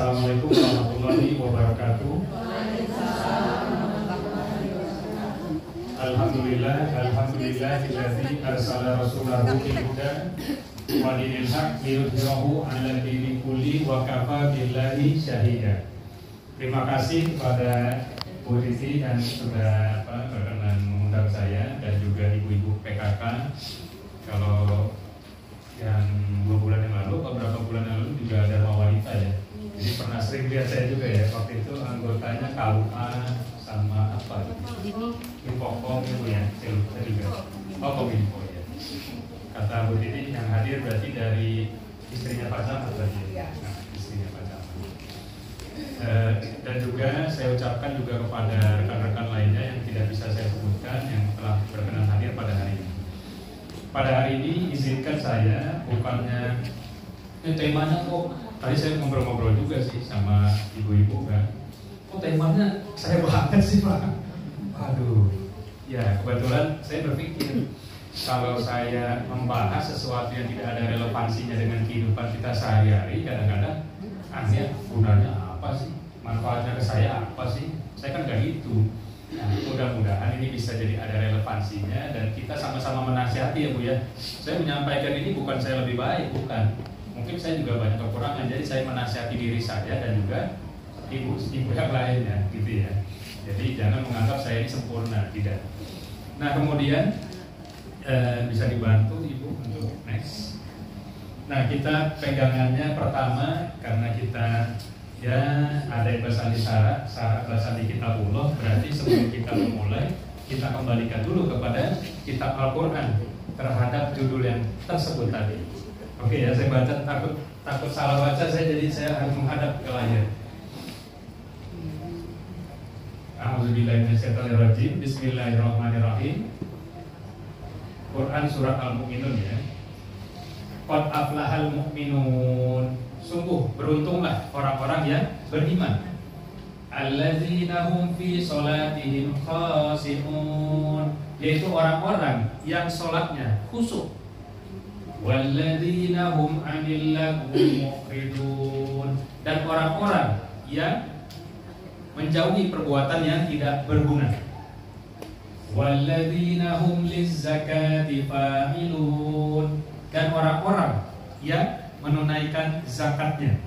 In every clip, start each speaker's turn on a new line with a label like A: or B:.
A: Assalamualaikum warahmatullahi wabarakatuh. Alhamdulillahilladzi arsala rasulahu bil huda wa dinil haq liyudhhirahu 'ala dini kulli wa kafa billahi syahida. Terima kasih kepada Bu Titi yang sudah berkenan mengundang saya dan juga ibu-ibu PKK. Kalau yang 2 bulan yang lalu, beberapa bulan yang lalu juga ada wanita ya. Jadi pernah sering lihat saya juga ya. Waktu itu anggotanya KUA sama apa? Infocom itu ya. Saya juga. Oh, Kominfo ya. Kata Bu Titi yang hadir berarti dari istrinya Pak Camat berarti. Nah, istrinya Pak Camat. Dan juga saya ucapkan juga kepada rekan-rekan lainnya yang tidak bisa saya sebutkan yang telah berkenan hadir pada hari ini. Pada hari ini izinkan saya bukannya temanya kok tadi saya ngobrol-ngobrol juga sih sama ibu-ibu kan. Kok temanya saya banget sih Pak. Aduh. Ya kebetulan saya berpikir kalau saya membahas sesuatu yang tidak ada relevansinya dengan kehidupan kita sehari-hari, kadang-kadang aneh gunanya apa sih? Manfaatnya ke saya apa sih? Saya kan gak gitu. Nah, mudah-mudahan ini bisa jadi ada relevansinya dan kita sama-sama menasihati ya Bu ya. Saya menyampaikan ini bukan saya lebih baik, bukan. Mungkin saya juga banyak kekurangan, jadi saya menasihati diri saya dan juga ibu-ibu yang lainnya gitu ya. Jadi jangan menganggap saya ini sempurna, tidak. Nah kemudian bisa dibantu Ibu untuk next. Nah kita pegangannya pertama karena kita ya ada bahasa isyarat, bahasa di kitabullah, berarti sebelum kita memulai kita kembalikan dulu kepada kitab Al-Quran terhadap judul yang tersebut tadi. Oke ya, saya baca takut salah baca saya harus menghadap ke layar. A'udzubillahi minasyaitonirrajim. Bismillahirrahmanirrahim. Quran surat Al-Mu'minun ya. Qad aflahal mu'minun. Sungguh beruntunglah orang-orang yang beriman. Alladzina hum fi sholatihim khashi'un, yaitu orang-orang yang sholatnya khusyuk. Walladzina hum 'anil lagwi mu'ridun, dan orang-orang yang menjauhi perbuatan yang tidak berguna. Walladzina hum lizzakati fa'ilun, dan orang-orang yang menunaikan zakatnya.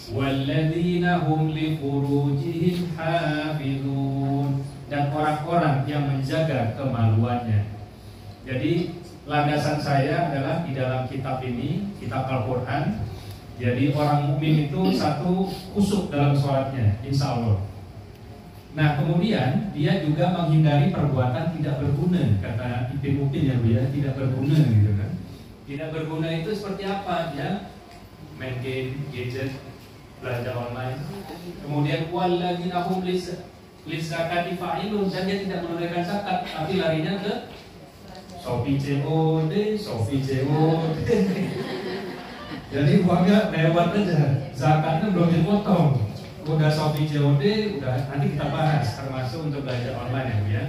A: Walladzina hum li furujihim hafizun, dan orang-orang yang menjaga kemaluannya. Jadi landasan saya adalah di dalam kitab ini, kitab Al-Quran. Jadi orang mukmin itu satu khusyuk dalam sholatnya, insya Allah. Nah kemudian dia juga menghindari perbuatan tidak berguna, kata Ibn Upin ya Bu ya, tidak berguna gitu kan. Tidak berguna itu seperti apa? Ya, main game, gadget, belanja online. Kemudian walladzina hum lizakati fa'ilun, dan dia tidak menunaikan zakat, tapi larinya ke Shopee COD. Jadi uangnya lewat aja, zakatnya belum dipotong. Udah Shopee COD, udah nanti kita bahas termasuk untuk belanja online ya Bu ya.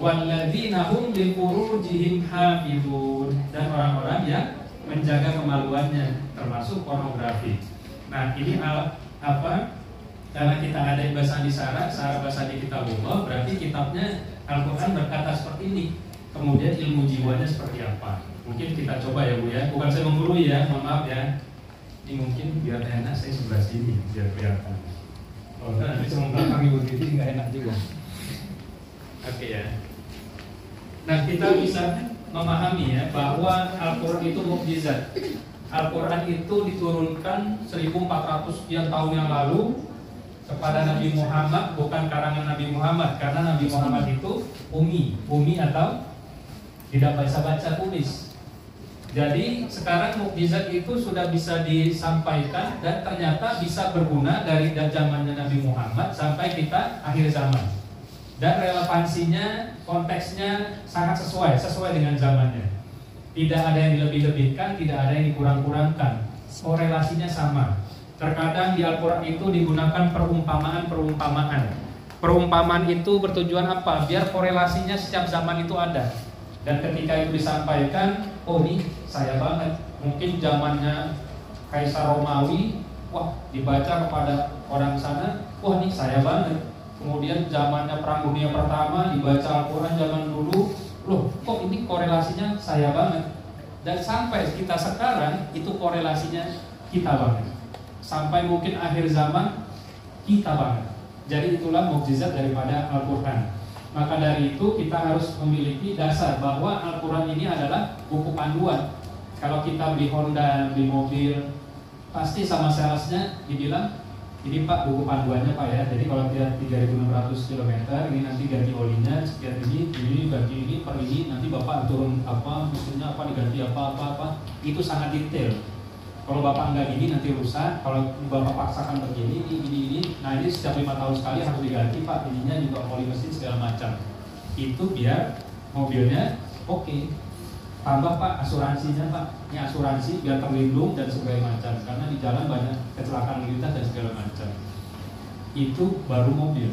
A: Walladzina hum li furujihim hafizun, dan orang-orang yang menjaga kemaluannya termasuk pornografi. Nah, ini apa? Karena kita ada bahasa isyarat, bahasa di kitabullah, berarti kitabnya Al-Qur'an berkata seperti ini. Kemudian ilmu jiwanya seperti apa? Mungkin kita coba ya Bu ya. Bukan saya menggurui ya, mohon maaf ya. Ini mungkin biar enak saya sebelah sini biar kelihatan. Kalau nanti cuma belakang Ibu Titi nggak enak juga. Oke ya. Nah kita bisa memahami ya bahwa Al-Quran itu mukjizat. Al-Quran itu diturunkan 1400 sekian tahun yang lalu kepada Nabi Muhammad, bukan karangan Nabi Muhammad, karena Nabi Muhammad itu umi atau tidak baca tulis. Jadi sekarang mukjizat itu sudah bisa disampaikan dan ternyata bisa berguna dari zamannya Nabi Muhammad sampai kita akhir zaman. Dan relevansinya, konteksnya sangat sesuai dengan zamannya. Tidak ada yang dilebih-lebihkan, tidak ada yang dikurang-kurangkan. Korelasinya sama. Terkadang di Al-Quran itu digunakan perumpamaan. Perumpamaan itu bertujuan apa? Biar korelasinya setiap zaman itu ada. Dan ketika itu disampaikan, oh ini saya banget. Mungkin zamannya Kaisar Romawi
B: wah dibaca kepada orang sana, wah ini saya banget. Kemudian zamannya Perang Dunia Pertama dibaca Al-Quran zaman dulu, loh kok ini korelasinya saya banget. Dan sampai kita sekarang itu korelasinya kita banget. Sampai mungkin akhir zaman kita banget. Jadi itulah mukjizat daripada Al-Quran. Maka dari itu kita harus memiliki dasar bahwa Al-Quran ini adalah buku panduan. Kalau kita beli Honda, beli mobil, pasti sama salesnya dibilang, ini Pak buku panduannya Pak ya. Jadi kalau dia 3.600 km, ini nanti ganti olinya, sekian ini ganti ini, per ini, nanti Bapak turun apa, mesinnya apa, diganti apa. Itu sangat detail. Kalau Bapak enggak gini nanti rusak, kalau Bapak paksakan begini, ini. Nah ini setiap 5 tahun sekali harus diganti Pak, ininya juga oli mesin segala macam. Itu biar mobilnya oke. Tambah Pak asuransinya Pak, ini asuransi biar terlindung dan segala macam. Karena di jalan banyak kecelakaan lintas dan segala macam. Itu baru mobil.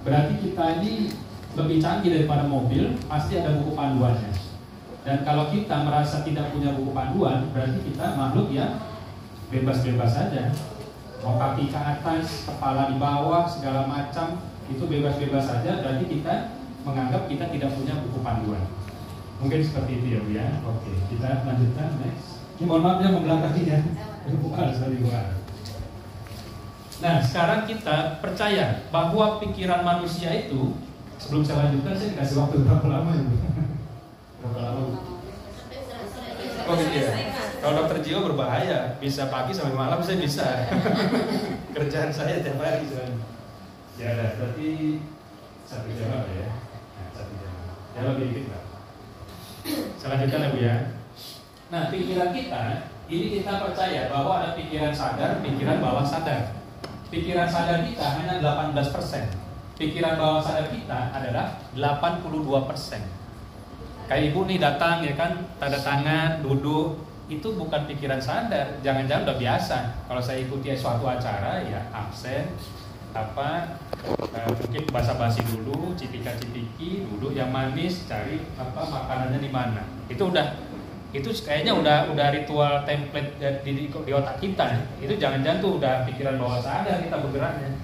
B: Berarti kita ini lebih canggih daripada mobil, pasti ada buku panduannya. Dan kalau kita merasa tidak punya buku panduan, berarti kita makhluk yang bebas-bebas saja. Mau kaki ke atas, kepala di bawah, segala macam, itu bebas-bebas saja. Berarti kita menganggap kita tidak punya buku panduan. Mungkin seperti itu ya Bu ya. Oke, kita lanjutkan next. Ini mohon maaf ya membelakangi ya. Bukan sekali bukan. Nah, sekarang kita percaya bahwa pikiran manusia itu, sebelum saya lanjutkan saya dikasih waktu berapa lama ya Bu? Berapa lama? Oh gitu ya. Kalau dokter jiwa berbahaya, bisa pagi sampai malam saya bisa. Kerjaan saya tiap hari soalnya. Ya, berarti 1 jam ya. Nah, 1 jam. Ya lebih dikit lah. Saya lanjutkan ya Bu ya. Nah, pikiran kita, ini kita percaya bahwa ada pikiran sadar, pikiran bawah sadar. Pikiran sadar kita hanya 18%. Pikiran bawah sadar kita adalah 82%. Kayak ibu nih datang ya kan, tanda tangan, duduk, itu bukan pikiran sadar. Jangan-jangan udah biasa. Kalau saya ikuti suatu acara ya absen, mungkin basa-basi dulu, cipika-cipiki, duduk yang manis, cari makanannya di mana. Itu kayaknya udah ritual template di otak kita. Itu jangan-jangan tuh udah pikiran bawah sadar kita bergeraknya.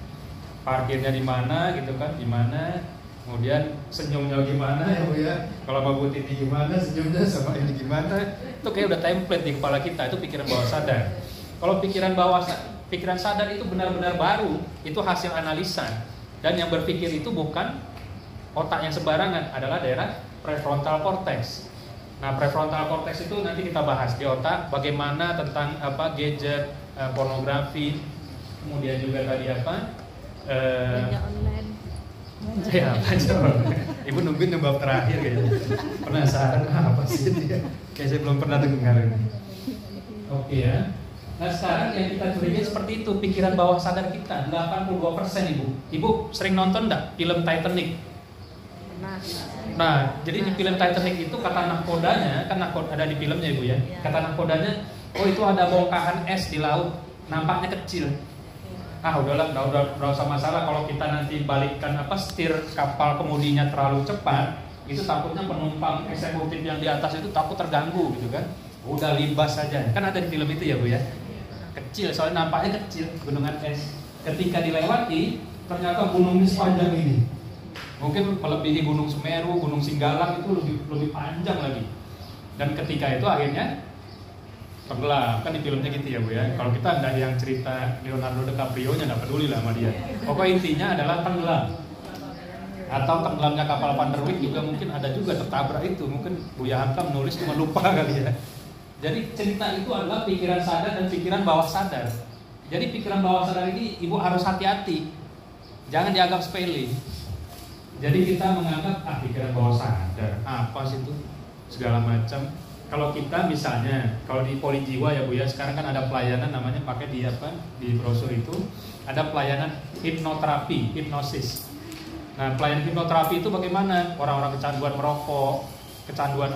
B: Parkirnya di mana gitu kan, di mana. Kemudian senyumnya gimana ya Bu ya. Kalau Mbak Buti gimana senyumnya sama ini gimana. Itu kayak udah template di kepala kita, itu pikiran bawah sadar. Kalau pikiran sadar itu benar-benar baru, itu hasil analisa. Dan yang berpikir itu bukan otak yang sembarangan, adalah daerah prefrontal cortex. Nah, prefrontal cortex itu nanti kita bahas di otak, bagaimana tentang gadget, pornografi, kemudian juga tadi belanja online. Ya, belanja online. Ibu nungguin yang bab terakhir kayaknya. Penasaran apa sih dia? Kayak saya belum pernah dengar ini. Oke ya. Nah sekarang yang kita curigai seperti itu, pikiran bawah sadar kita 82% Ibu. Ibu sering nonton enggak film Titanic? Nah, jadi di film Titanic itu kata nakodanya, kan ada di filmnya Ibu ya. Kata nakodanya, oh itu ada bongkahan es di laut, nampaknya kecil. Udahlah, udah usah masalah kalau kita nanti balikkan setir kapal kemudinya terlalu cepat, itu takutnya penumpang eksekutif yang di atas itu takut terganggu gitu kan. Udah libas saja. Kan ada di film itu ya Bu ya. Kecil, soalnya nampaknya kecil gunungan es. Ketika dilewati, ternyata gunungnya sepanjang ini. Mungkin melebihi Gunung Semeru, Gunung Singgalang itu lebih panjang lagi. Dan ketika itu akhirnya tenggelam. Kan di filmnya gitu ya Bu ya. Kalau kita ada yang cerita Leonardo DiCaprio-nya nggak peduli lah sama dia. Pokoknya intinya adalah tenggelam. Atau tenggelamnya kapal Van der Wijk juga mungkin ada juga tertabrak itu. Mungkin Buya Hamka menulis cuma lupa kali ya. Jadi cerita itu adalah pikiran sadar dan pikiran bawah sadar. Jadi pikiran bawah sadar ini Ibu harus hati-hati. Jangan dianggap sepele. Jadi kita menganggap pikiran bawah sadar apa sih itu segala macam. Kalau kita misalnya kalau di Poli Jiwa ya Bu ya, sekarang kan ada pelayanan namanya pakai di brosur itu ada pelayanan hipnoterapi, hipnosis. Nah, pelayanan hipnoterapi itu bagaimana? Orang-orang kecanduan merokok, kecanduan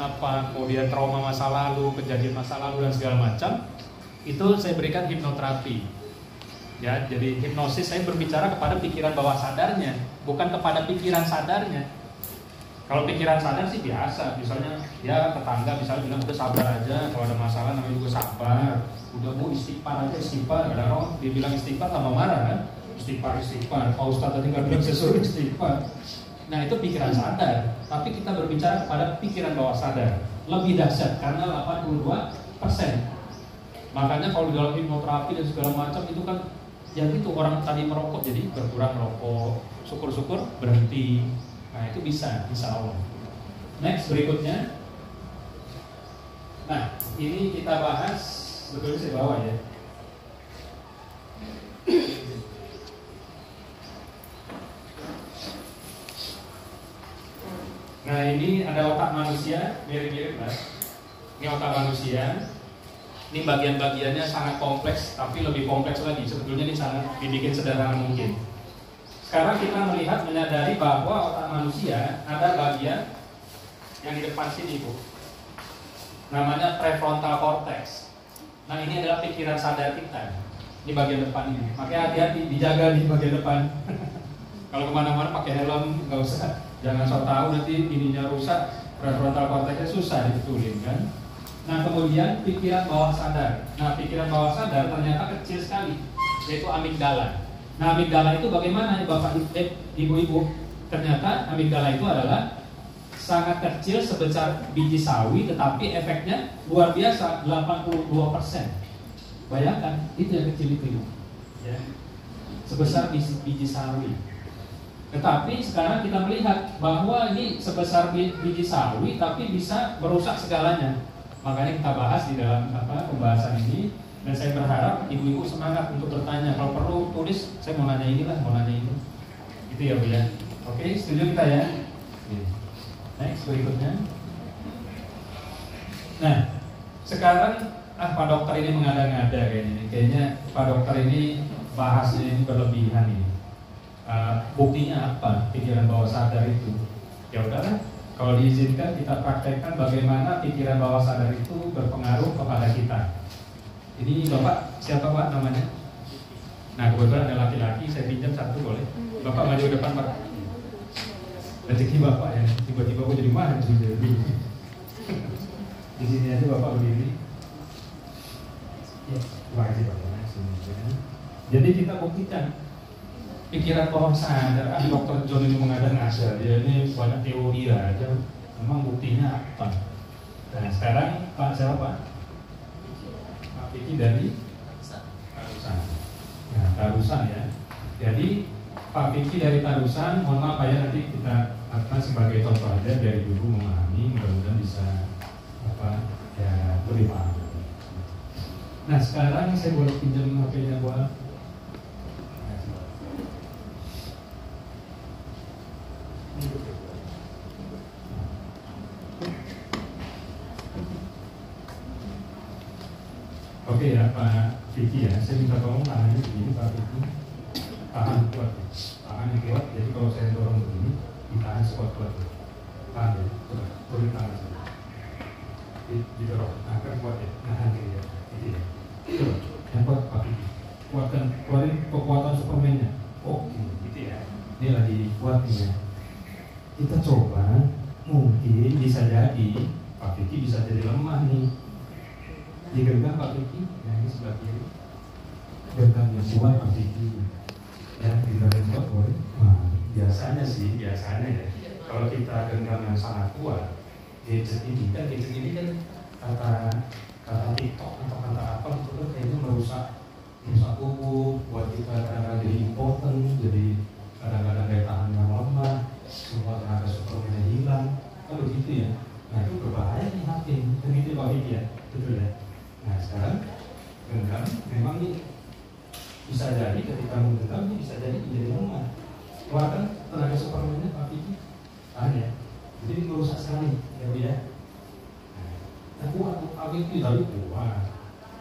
B: kemudian trauma masa lalu, kejadian masa lalu dan segala macam, itu saya berikan hipnoterapi. Ya, jadi hipnosis saya berbicara kepada pikiran bawah sadarnya, bukan kepada pikiran sadarnya. Kalau pikiran sadar sih biasa, misalnya ya tetangga misalnya bilang udah sabar aja, kalau ada masalah namanya juga sabar. Udah bu istighfar aja istighfar, kadang orang dibilang istighfar tambah marah kan? Istighfar, Pak Ustadz tadi nggak bilang sesuatu istighfar. Nah itu pikiran sadar, tapi kita berbicara pada pikiran bawah sadar. Lebih dahsyat karena 82%. Makanya kalau di dalam hipnoterapi dan segala macam itu kan yang itu orang tadi merokok jadi berkurang merokok, syukur-syukur berhenti. Nah itu bisa, insya Allah. Next berikutnya. Nah ini kita bahas, sebetulnya saya bawa ya. Nah ini ada otak manusia, mirip-mirip mas. Ini otak manusia. Ini bagian-bagiannya sangat kompleks, tapi lebih kompleks lagi. Sebetulnya ini sangat dibikin sederhana mungkin. Sekarang kita melihat, menyadari bahwa otak manusia ada bagian yang di depan sini bu. Namanya prefrontal cortex. Nah ini adalah pikiran sadar kita. Ini bagian depan ini. Makanya hati-hati, dijaga di bagian depan. Kalau kemana-mana pakai helm, nggak usah. Jangan so tahu nanti ininya rusak, prefrontal cortexnya susah dibetulin kan. Nah kemudian pikiran bawah sadar. Nah pikiran bawah sadar ternyata kecil sekali, yaitu amigdala. Nah amigdala itu bagaimana bapak ibu-ibu? Ternyata amigdala itu adalah sangat kecil sebesar biji sawi, tetapi efeknya luar biasa, 82%. Bayangkan itu yang kecil itu ya. Sebesar biji sawi. Tetapi sekarang kita melihat bahwa ini sebesar biji sawi tapi bisa merusak segalanya. Makanya kita bahas di dalam pembahasan ini. Dan saya berharap ibu-ibu semangat untuk bertanya. Kalau perlu tulis, saya mau nanya inilah, mau nanya ini. Itu ya Bu ya. Oke, setuju kita ya. Next berikutnya. Nah, sekarang Pak dokter ini mengada-ngada kayaknya. Kayaknya Pak dokter ini bahasnya ini berlebihan ini. Buktinya apa? Pikiran bawah sadar itu. Ya udahlah. Kalau diizinkan kita praktekkan bagaimana pikiran bawah sadar itu berpengaruh kepada kita. Ini Bapak siapa Pak namanya? Nah kebetulan ada laki-laki, saya pinjam satu boleh? Bapak maju depan Pak. Rezeki Bapak ya, tiba-tiba aku jadi maju jadi. Di sini aja Bapak berdiri. Ya, terima kasih Pak. Jadi kita buktikan pikiran bawah sadar, Dr. John ini mengada-ngada, dia ini banyak teori aja, memang buktinya apa? Nah sekarang Pak siapa Pak? Pak Vicky dari Tarusan. Nah Tarusan ya. Jadi Pak Vicky dari Tarusan, mohon maaf ya nanti kita sebagai contoh aja dari dulu memahami, mudah-mudahan bisa ya lebih paham. Nah sekarang saya boleh pinjam HP-nya buat. Oke ya Pak Vicky ya, saya minta tolong tangannya begini Pak Vicky. Tahan kuat ya. Tahan yang kuat, jadi kalau saya dorong begini ditahan sekuat-kuat ya. Tahan ya, coba turun tangan saya. Didorong, angkat kuat ya, nahan ya. Gitu ya. Coba, yang kuat Pak Vicky. Kuatin kekuatan Superman-nya. Oke, gitu ya. Ini lagi kuat nih ya. Kita coba, mungkin bisa jadi Pak Vicky bisa jadi lemah nih. Digenggam Pak Vicky, ya ini sebelah kiri. Genggam yang kuat Pak Vicky. Ya, kita genggam boleh. Nah, biasanya ya. Kalau kita genggam yang sangat kuat, gadget ini kan kata TikTok atau kata apa itu kan kayaknya merusak tubuh, buat kita kadang-kadang jadi impoten, jadi kadang-kadang daya tahan yang lemah, semua tenaga Superman hilang, kan begitu ya. Nah itu berbahaya nih HP, begitu Pak Vicky ya, betul ya. Nah sekarang genggam, memang ini bisa jadi ketika menggenggam ini bisa jadi menjadi lemah. Keluarkan tenaga Superman-nya Pak Vicky, tahan ya. Jadi merusak sekali ya Bu ya. Nah kuat Pak Vicky tapi kuat.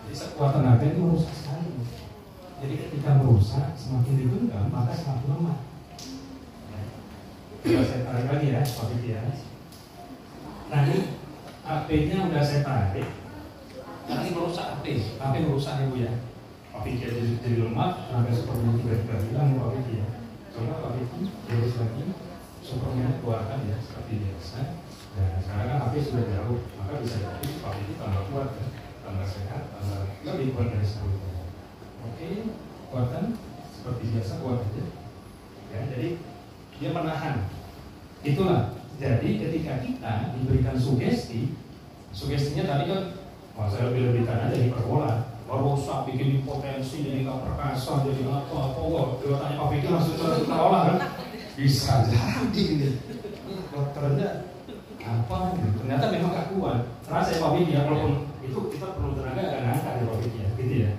B: Jadi sekuat tenaga itu merusak sekali. Jadi ketika merusak semakin digenggam maka semakin lemah. Coba saya tarik lagi ya Pak Vicky ya. Nah ini HP-nya udah saya tarik. Nanti merusak HP merusak ya Bu ya. Pak Vicky jadi lemah, tenaga Superman tiba-tiba hilang Pak Vicky ya. Coba Pak Vicky, terus lagi.
A: Superman keluarkan ya seperti biasa. Nah sekarang kan HP sudah jauh, maka bisa jadi publik itu tambah kuat kan, tambah sehat, tambah lebih kuat dari sebelumnya. Oke, kuatkan seperti biasa, kuat aja. Ya, jadi dia menahan. Itulah. Jadi ketika kita diberikan sugesti, sugestinya tadi kan, wah saya lebih-lebihkan aja hiperbola. Merusak, bikin impotensi, jadi nggak perkasa, jadi apa-apa. Wah, kalau tanya Pak Fikri langsung terolah kan? Bisa jadi gitu. Dokternya apa gitu. Ternyata memang gak kuat. Terasa ya Pak Fikri ya, walaupun itu kita perlu tenaga agak ngangkat ya Pak Fikri ya, gitu ya.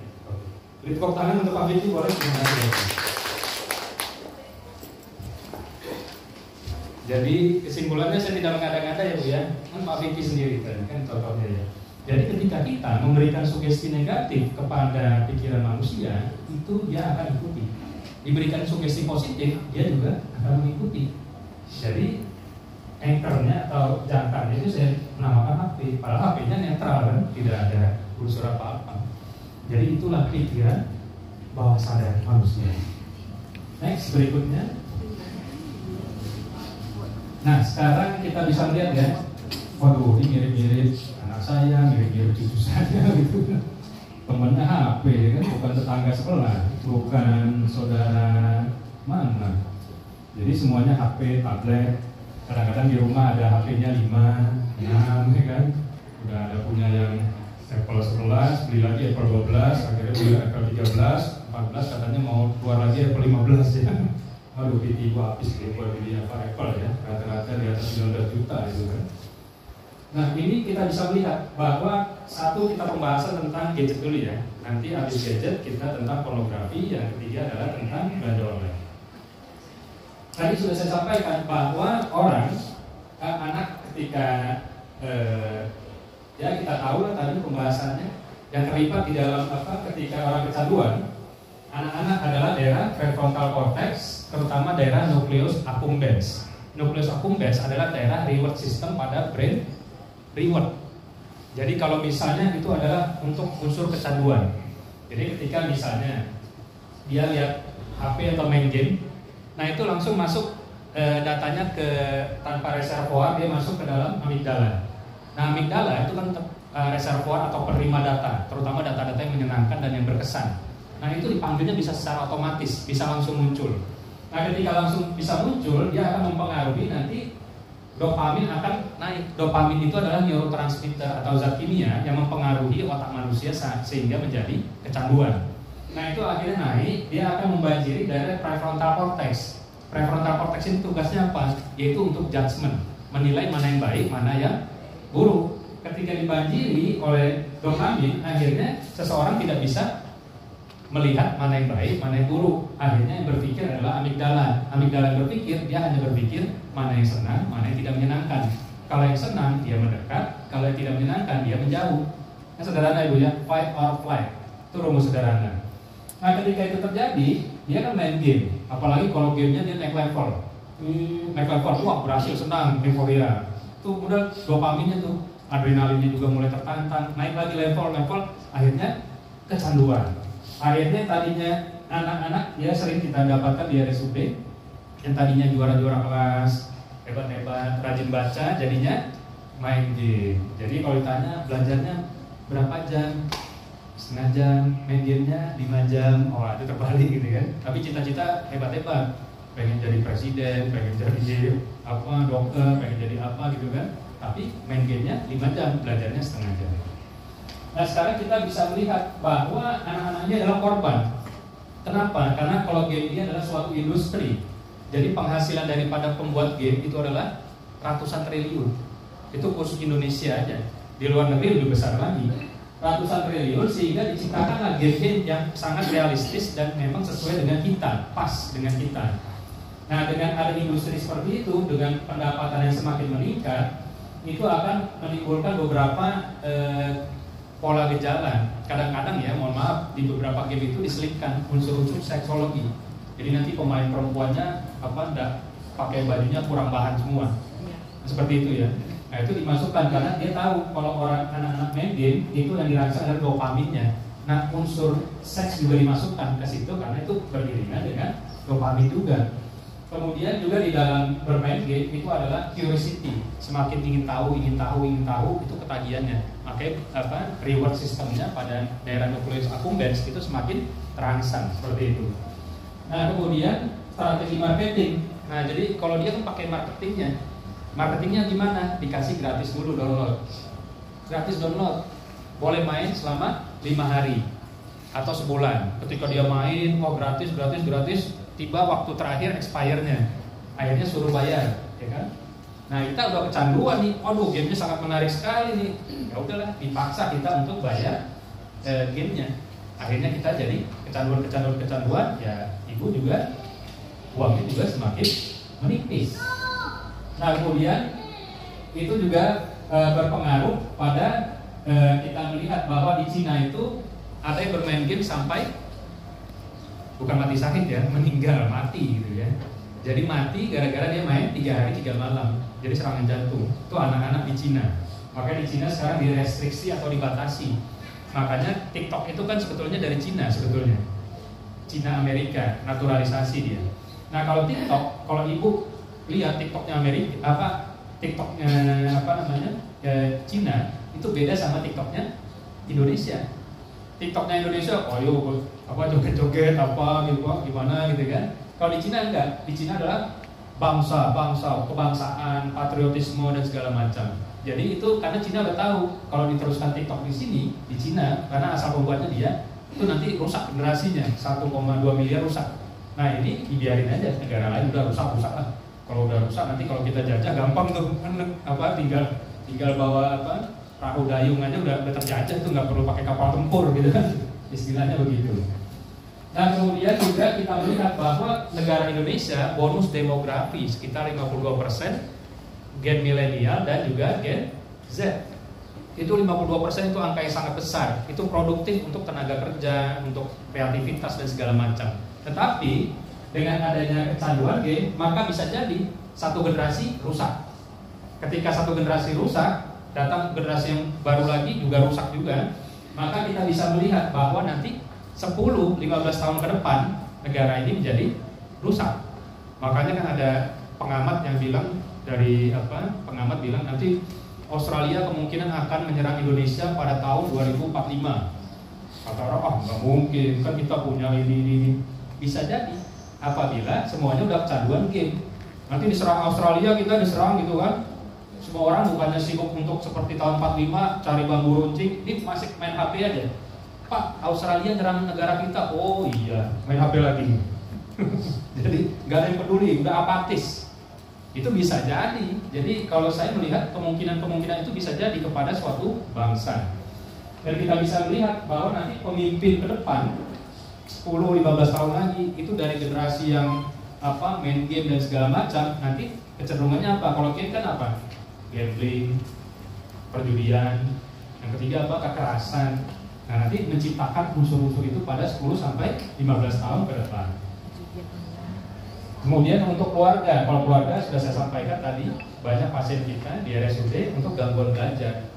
A: Beri tepuk tangan untuk Pak Fikri boleh? Jadi kesimpulannya saya tidak mengada-ngada ya Bu ya, kan Pak Fikri sendiri kan contohnya ya. Jadi ketika kita memberikan sugesti negatif kepada pikiran manusia, itu dia akan ikuti. Diberikan sugesti positif, dia juga akan mengikuti. Jadi anchornya atau jangkarnya itu saya namakan HP. Padahal HP-nya netral kan, tidak ada unsur apa-apa. Jadi itulah pikiran bawah sadar manusia. Next, berikutnya. Nah, sekarang kita bisa lihat ya. Waduh, ini mirip-mirip anak saya, mirip-mirip cucu saya gitu. Temennya HP kan, bukan tetangga sebelah, bukan saudara mana. Jadi semuanya HP, tablet. Kadang-kadang di rumah ada HP-nya 5, 6 ya kan. Udah ada punya yang Apple 11, beli lagi Apple 12, akhirnya beli Apple 13, 14 katanya mau keluar lagi Apple 15 ya. Aduh, PT gua habis buat beli Apple ya. Rata-rata di atas 19 juta itu kan. Nah ini kita bisa melihat bahwa satu kita pembahasan tentang gadget dulu ya. Nanti habis gadget kita tentang pornografi, yang ketiga adalah tentang belanja online. Tadi sudah saya sampaikan bahwa orang, anak ketika ya kita tahu lah tadi pembahasannya yang terlibat di dalam ketika orang kecanduan, anak-anak adalah daerah prefrontal cortex, terutama daerah nucleus accumbens. Nucleus accumbens adalah daerah reward system pada brain reward. Jadi kalau misalnya itu adalah untuk unsur kecanduan. Jadi ketika misalnya dia lihat HP atau main game, nah itu langsung masuk datanya ke tanpa reservoir, dia masuk ke dalam amigdala. Nah amigdala itu kan reservoir atau penerima data, terutama data-data yang menyenangkan dan yang berkesan. Nah itu dipanggilnya bisa secara otomatis, bisa langsung muncul. Nah ketika langsung bisa muncul, dia akan mempengaruhi nanti dopamin akan naik. Dopamin itu adalah neurotransmitter atau zat kimia yang mempengaruhi otak manusia sehingga menjadi kecanduan. Nah itu akhirnya naik, dia akan membanjiri daerah prefrontal cortex. Prefrontal cortex ini tugasnya apa? Yaitu untuk judgment, menilai mana yang baik, mana yang buruk. Ketika dibanjiri oleh dopamin, akhirnya seseorang tidak bisa melihat mana yang baik, mana yang buruk. Akhirnya yang berpikir adalah amigdala. Amigdala yang berpikir, dia hanya berpikir mana yang senang, mana yang tidak menyenangkan. Kalau yang senang, dia mendekat. Kalau yang tidak menyenangkan, dia menjauh. Nah, sederhana ibu ya, fight or flight. Itu rumus sederhana. Nah ketika itu terjadi, dia kan main game. Apalagi kalau gamenya dia naik level. Naik level, wah berhasil, senang, euforia. Itu udah dopaminnya tuh, adrenalinnya juga mulai tertantang. Naik lagi level, akhirnya kecanduan. Akhirnya tadinya anak-anak ya sering kita dapatkan di RSUD yang tadinya juara-juara kelas, hebat-hebat, rajin baca, jadinya main game. Jadi kalau ditanya belajarnya berapa jam? Setengah jam, main gamenya 5 jam. Oh itu terbalik gitu kan. Tapi cita-cita hebat-hebat, pengen jadi presiden, pengen jadi dokter, pengen jadi apa gitu kan. Tapi main gamenya 5 jam, belajarnya setengah jam. Nah sekarang kita bisa melihat bahwa anak-anaknya adalah korban. Kenapa? Karena kalau game ini adalah suatu industri. Jadi penghasilan daripada pembuat game itu adalah ratusan triliun. Itu khusus Indonesia aja. Di luar negeri lebih besar lagi. Ratusan triliun, sehingga diciptakanlah game-game yang sangat realistis dan memang sesuai dengan kita, pas dengan kita. Nah dengan ada industri seperti itu, dengan pendapatan yang semakin meningkat, itu akan menimbulkan beberapa pola gejala. Kadang-kadang ya, mohon maaf, di beberapa game itu diselipkan unsur-unsur seksologi. Jadi nanti pemain perempuannya enggak pakai bajunya kurang bahan semua. Seperti itu ya. Nah itu dimasukkan karena dia tahu kalau orang anak-anak main game itu yang dirasakan adalah dopaminnya. Nah unsur seks juga dimasukkan ke situ karena itu beriringan dengan dopamin juga.
B: Kemudian juga di dalam bermain game itu adalah curiosity. Semakin ingin tahu itu ketagihannya. Makanya reward sistemnya pada daerah nucleus accumbens itu semakin terangsang seperti itu. Nah, kemudian strategi marketing. Nah, jadi kalau dia kan pakai marketingnya. Marketingnya gimana? Dikasih gratis dulu download. Gratis download. Boleh main selama 5 hari atau sebulan. Ketika dia main, gratis. Tiba waktu terakhir expire-nya, akhirnya suruh bayar, ya kan? Nah, kita udah kecanduan nih, gamenya sangat menarik sekali nih. Ya udahlah, dipaksa kita untuk bayar gamenya. Akhirnya kita jadi kecanduan, ya ibu juga uangnya juga semakin menipis. Nah, kemudian itu juga berpengaruh pada kita melihat bahwa di Cina itu ada yang bermain game sampai bukan mati sakit ya, meninggal, mati gitu ya. Jadi mati gara-gara dia main 3 hari 3 malam. Jadi serangan jantung. Itu anak-anak di Cina. Makanya di Cina sekarang direstriksi atau dibatasi. Makanya TikTok itu kan sebetulnya dari Cina sebetulnya. Cina Amerika, naturalisasi dia. Nah, kalau TikTok, kalau ibu lihat TikToknya Amerika, TikToknya Cina itu beda sama TikToknya Indonesia. TikToknya Indonesia, joget-joget gimana gitu kan. Kalau di Cina enggak, di Cina adalah bangsa, kebangsaan, patriotisme dan segala macam. Jadi itu karena Cina udah tahu kalau diteruskan TikTok di sini, di Cina, karena asal pembuatnya dia itu nanti rusak generasinya, 1,2 miliar rusak. Nah, ini dibiarin aja, negara lain udah rusak lah. Kalau udah rusak nanti kalau kita jajah gampang tuh, tinggal bawa perahu dayung aja udah terjajah tuh, nggak perlu pakai kapal tempur gitu kan, istilahnya begitu. Nah, kemudian juga kita melihat bahwa negara Indonesia bonus demografi sekitar 52% gen milenial dan juga gen Z. Itu 52% itu angka yang sangat besar. Itu produktif untuk tenaga kerja, untuk kreativitas dan segala macam. Tetapi dengan adanya kecanduan game, maka bisa jadi satu generasi rusak. Ketika satu generasi rusak, datang generasi yang baru lagi juga rusak juga, maka kita bisa melihat bahwa nanti 10-15 tahun ke depan negara ini menjadi rusak. Makanya kan ada pengamat yang bilang pengamat bilang nanti Australia kemungkinan akan menyerang Indonesia pada tahun 2045. Kata orang, nggak mungkin, kan kita punya ini. Bisa jadi apabila semuanya udah kecanduan game. Nanti diserang Australia, kita diserang gitu kan. Semua orang bukannya sibuk untuk seperti tahun 45 cari bambu runcing, ini masih main HP aja. Pak, Australia nyerang negara kita. Oh iya, main HP lagi. Jadi nggak ada yang peduli, udah apatis. Itu bisa jadi. Jadi kalau saya melihat kemungkinan itu bisa jadi kepada suatu bangsa. Dan kita bisa melihat bahwa nanti pemimpin ke depan 10-15 tahun lagi itu dari generasi yang main game dan segala macam, nanti kecenderungannya apa? Kalau game kan apa? Gambling, perjudian, yang ketiga kekerasan. Nah, nanti menciptakan unsur-unsur itu pada 10-15 tahun ke depan. Kemudian untuk keluarga, kalau keluarga sudah saya sampaikan tadi, banyak pasien kita di RSUD untuk gangguan belajar.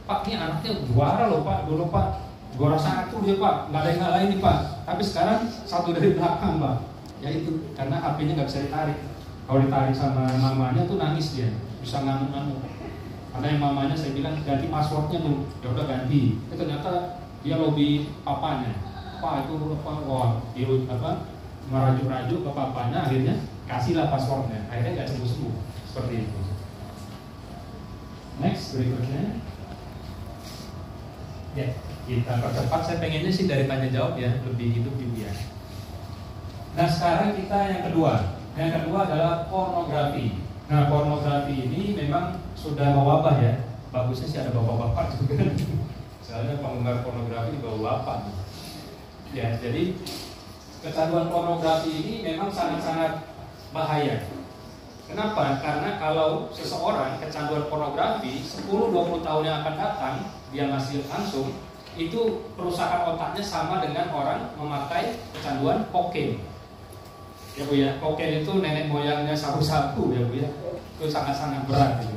B: Pak, ini anaknya juara loh Pak, dulu Pak juara 1 dia Pak, nggak ada yang ngalahin nih Pak. Tapi sekarang satu dari belakang Pak. Ya itu, karena HP-nya nggak bisa ditarik. Kalau ditarik sama mamanya tuh nangis dia, bisa ngamuk-ngamuk. Karena yang mamanya saya bilang ganti passwordnya tuh, ya udah ganti. Ternyata dia lobby papanya. Pak itu merajuk-rajuk ke papanya, akhirnya kasihlah passwordnya. Akhirnya nggak sembuh-sembuh seperti itu. Next, berikutnya. Ya, kita percepat. Saya pengennya sih dari tanya jawab ya, lebih hidup juga. Nah, sekarang kita yang kedua. Yang kedua adalah pornografi. Nah, pornografi ini memang sudah mewabah ya. Bagusnya sih ada bapak-bapak juga. Soalnya penggemar pornografi di bawah bapak. Ya, jadi kecanduan pornografi ini memang sangat-sangat bahaya. Kenapa? Karena kalau seseorang kecanduan pornografi 10-20 tahun yang akan datang, dia masih langsung, itu kerusakan otaknya sama dengan orang memakai kecanduan kokain. Ya Bu ya, kokain itu nenek moyangnya sabu-sabu ya Bu ya. Itu sangat-sangat berat gitu.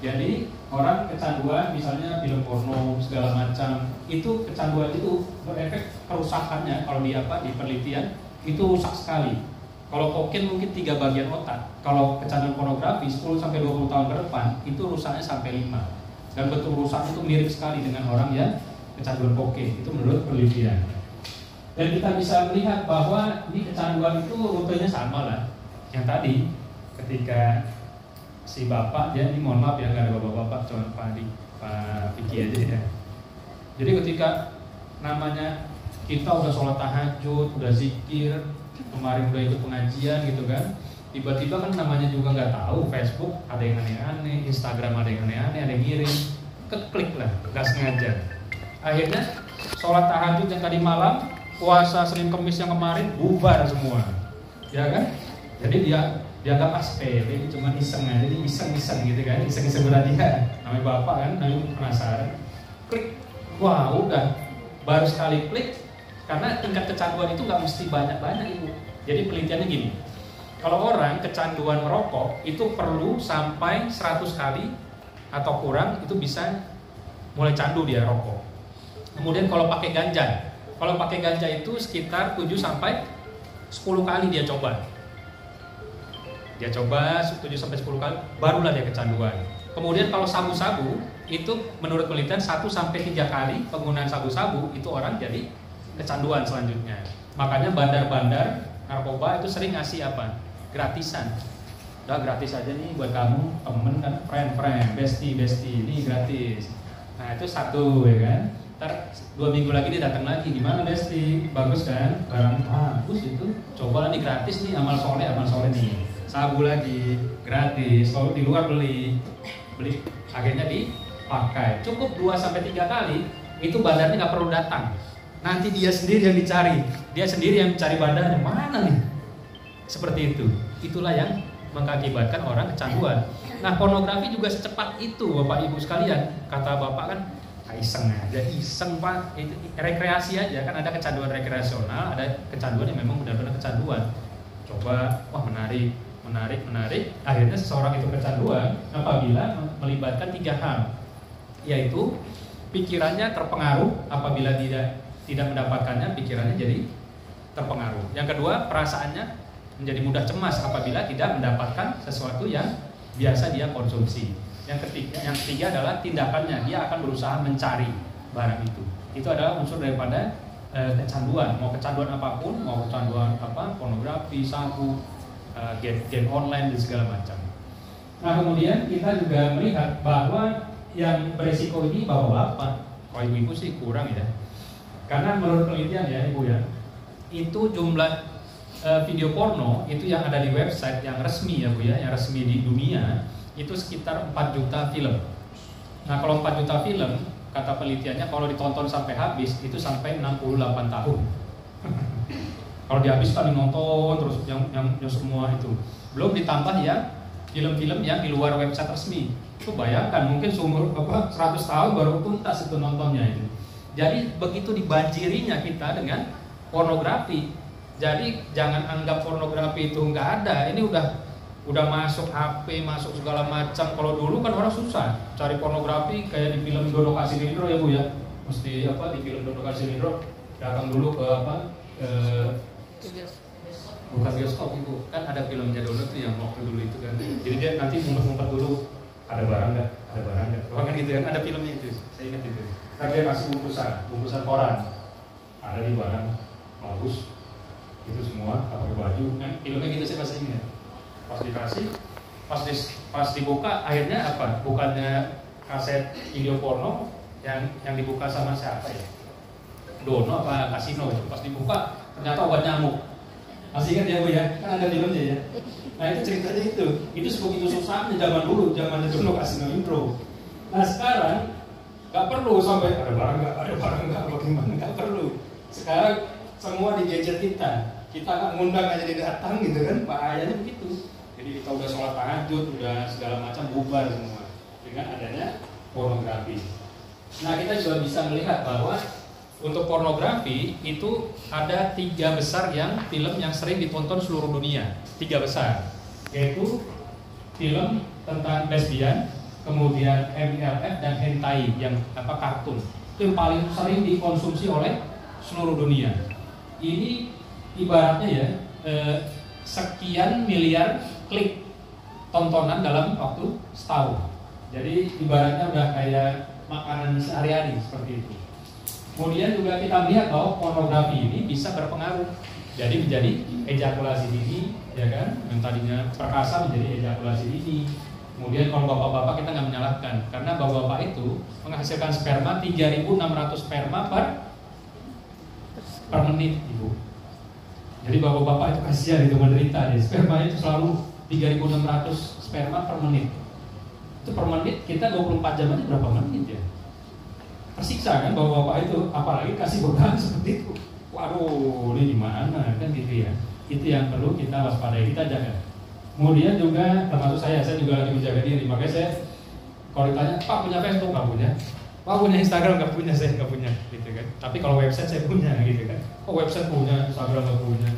B: Jadi orang kecanduan misalnya film porno segala macam, itu kecanduan itu berefek kerusakannya kalau di penelitian itu rusak sekali. Kalau kokain mungkin 3 bagian otak. Kalau kecanduan pornografi 10-20 tahun ke depan itu rusaknya sampai 5. Dan bentuk rusak itu mirip sekali dengan orang yang kecanduan kokain. Itu menurut penelitian. Dan kita bisa melihat bahwa ini kecanduan itu rutenya sama lah. Yang tadi ketika si bapak, dia ini mohon maaf ya nggak ada bapak-bapak, cuma Pak Vicky aja ya. Jadi ketika namanya kita udah sholat tahajud, udah zikir, kemarin udah ikut pengajian gitu kan, tiba-tiba kan namanya juga nggak tahu, Facebook ada yang aneh-aneh, Instagram ada yang aneh-aneh, ada yang ngirim, keklik lah, nggak sengaja. Akhirnya sholat tahajud yang tadi malam, puasa Senin Kemis yang kemarin bubar semua, ya kan? Jadi dia dianggap sepele, ini cuma iseng aja, jadi iseng-iseng gitu kan, iseng-iseng berhadiah, namanya bapak kan, namanya penasaran, klik, wah udah, baru sekali klik. Karena tingkat kecanduan itu nggak mesti banyak-banyak Ibu. Jadi penelitiannya gini, kalau orang kecanduan merokok itu perlu sampai 100 kali atau kurang itu bisa mulai candu dia rokok. Kemudian kalau pakai ganja itu sekitar 7-10 kali dia coba. Dia coba 7-10 kali, barulah dia kecanduan. Kemudian kalau sabu-sabu itu menurut penelitian 1-3 kali penggunaan sabu-sabu itu orang jadi kecanduan selanjutnya. Makanya bandar-bandar narkoba itu sering ngasih apa? Gratisan. Udah gratis aja nih buat kamu, temen kan, friend, bestie, ini gratis. Nah itu satu ya kan. Ntar 2 minggu lagi dia datang lagi, gimana bestie? Bagus kan? Barang bagus itu. Coba nih gratis nih, amal soleh nih. Sabu lagi gratis. Kalau di luar beli akhirnya dipakai. Cukup 2-3 kali, itu bandarnya nggak perlu datang. Nanti dia sendiri yang dicari, dia sendiri yang mencari bandarnya, mana nih? Seperti itu. Itulah yang mengakibatkan orang kecanduan. Nah pornografi juga secepat itu Bapak Ibu sekalian. Kata Bapak kan iseng aja, iseng Pak, itu rekreasi aja. Kan ada kecanduan rekreasional, ada kecanduan yang memang benar-benar kecanduan. Coba, wah menarik. Akhirnya seseorang itu kecanduan apabila melibatkan 3 hal, yaitu pikirannya terpengaruh apabila tidak mendapatkannya, pikirannya jadi terpengaruh. Yang kedua, perasaannya menjadi mudah cemas apabila tidak mendapatkan sesuatu yang biasa dia konsumsi. Yang ketiga adalah tindakannya, dia akan berusaha mencari barang itu. Itu adalah unsur daripada kecanduan. Mau kecanduan apapun, mau kecanduan pornografi, sabu, game online dan segala macam. Nah kemudian kita juga melihat bahwa yang beresiko ini bapak-bapak, kalau ibu-ibu sih kurang ya. Karena menurut penelitian ya Ibu ya, itu jumlah video porno itu yang ada di website yang resmi ya Bu ya, yang resmi di dunia itu sekitar 4 juta film. Nah kalau 4 juta film, kata penelitiannya kalau ditonton sampai habis itu sampai 68 tahun. Kalau dihabiskan nonton terus yang semua itu, belum ditambah ya film-film yang di luar website resmi. Itu bayangkan mungkin seumur 100 tahun baru tuntas itu nontonnya itu. Jadi begitu dibanjirinya kita dengan pornografi. Jadi jangan anggap pornografi itu nggak ada. Ini udah masuk HP, masuk segala macam. Kalau dulu kan orang susah cari pornografi kayak di film Dono Kasinindro ya Bu ya. Mesti di film Dono Kasinindro datang dulu ke bukan bioskop itu. Kan ada filmnya Dono tuh yang waktu dulu itu kan. Jadi dia nanti ngumpet-ngumpet dulu. Ada barang nggak? Kan gitu kan, ada filmnya itu. Saya ingat itu. Kan dia kasih bungkusan koran. Ada di barang bagus. Itu semua pakai baju kan. Filmnya gitu saya masih ingat. Pas dikasih, pas dibuka akhirnya apa? Bukannya kaset video porno yang dibuka sama siapa ya? Dono apa Kasino itu. Pas dibuka ternyata obat nyamuk. Masih ingat ya Bu ya? Kan ada filmnya ya. Nah itu ceritanya itu sebegitu susahnya zaman dulu Dono Kasino intro. Nah sekarang nggak perlu sampai ada barang nggak bagaimana, nggak perlu. Sekarang semua di gadget kita nggak ngundang aja dia datang gitu kan, bahayanya begitu. Jadi kita udah sholat tahajud, udah segala macam bubar semua dengan adanya pornografi. Nah kita juga bisa melihat bahwa untuk pornografi itu ada 3 besar film yang sering ditonton seluruh dunia. 3 besar, yaitu film tentang lesbian, kemudian MILF dan hentai yang kartun. Itu yang paling sering dikonsumsi oleh seluruh dunia. Ini ibaratnya ya sekian miliar klik tontonan dalam waktu setahun. Jadi ibaratnya udah kayak makanan sehari-hari seperti itu. Kemudian juga kita melihat bahwa pornografi ini bisa berpengaruh. Jadi menjadi ejakulasi dini, ya kan? Yang tadinya perkasa menjadi ejakulasi dini. Kemudian kalau bapak-bapak kita nggak menyalahkan, karena bapak-bapak itu menghasilkan sperma 3.600 sperma per menit, ibu. Jadi bapak-bapak itu kasihan itu menderita deh. Sperma itu selalu 3.600 sperma per menit. Itu per menit kita 24 jam aja berapa menit ya? Tersiksa kan bapak-bapak itu, apalagi kasih godaan seperti itu. Waduh, ini gimana kan gitu ya? Itu yang perlu kita waspadai, kita jaga. Kemudian juga termasuk saya juga lagi menjaga diri. Makanya saya kalau ditanya, Pak punya Facebook nggak punya? Pak punya Instagram nggak punya? Saya nggak punya, gitu kan. Tapi kalau website saya punya, gitu kan. Oh website punya, Instagram nggak punya.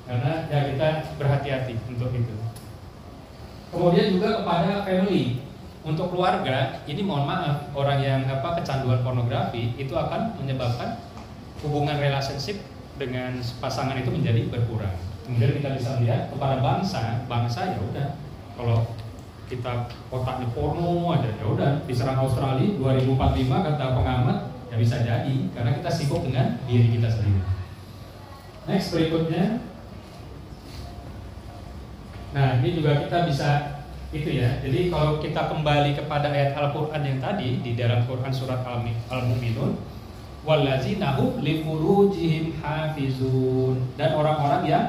B: Karena ya kita berhati-hati untuk itu. Kemudian juga kepada family, untuk keluarga, ini mohon maaf, orang yang kecanduan pornografi itu akan menyebabkan hubungan relationship dengan pasangan itu menjadi berkurang. Kemudian kita bisa lihat kepada bangsa ya udah, kalau kita otaknya porno aja ya udah diserang Australia 2045 kata pengamat ya bisa jadi karena kita sibuk dengan diri kita sendiri. Next berikutnya. Nah ini juga kita bisa itu ya. Jadi kalau kita kembali kepada ayat Al-Quran yang tadi di dalam Quran surat Al-Mu'minun, wallazina hum li furujihim hafizun, dan orang-orang yang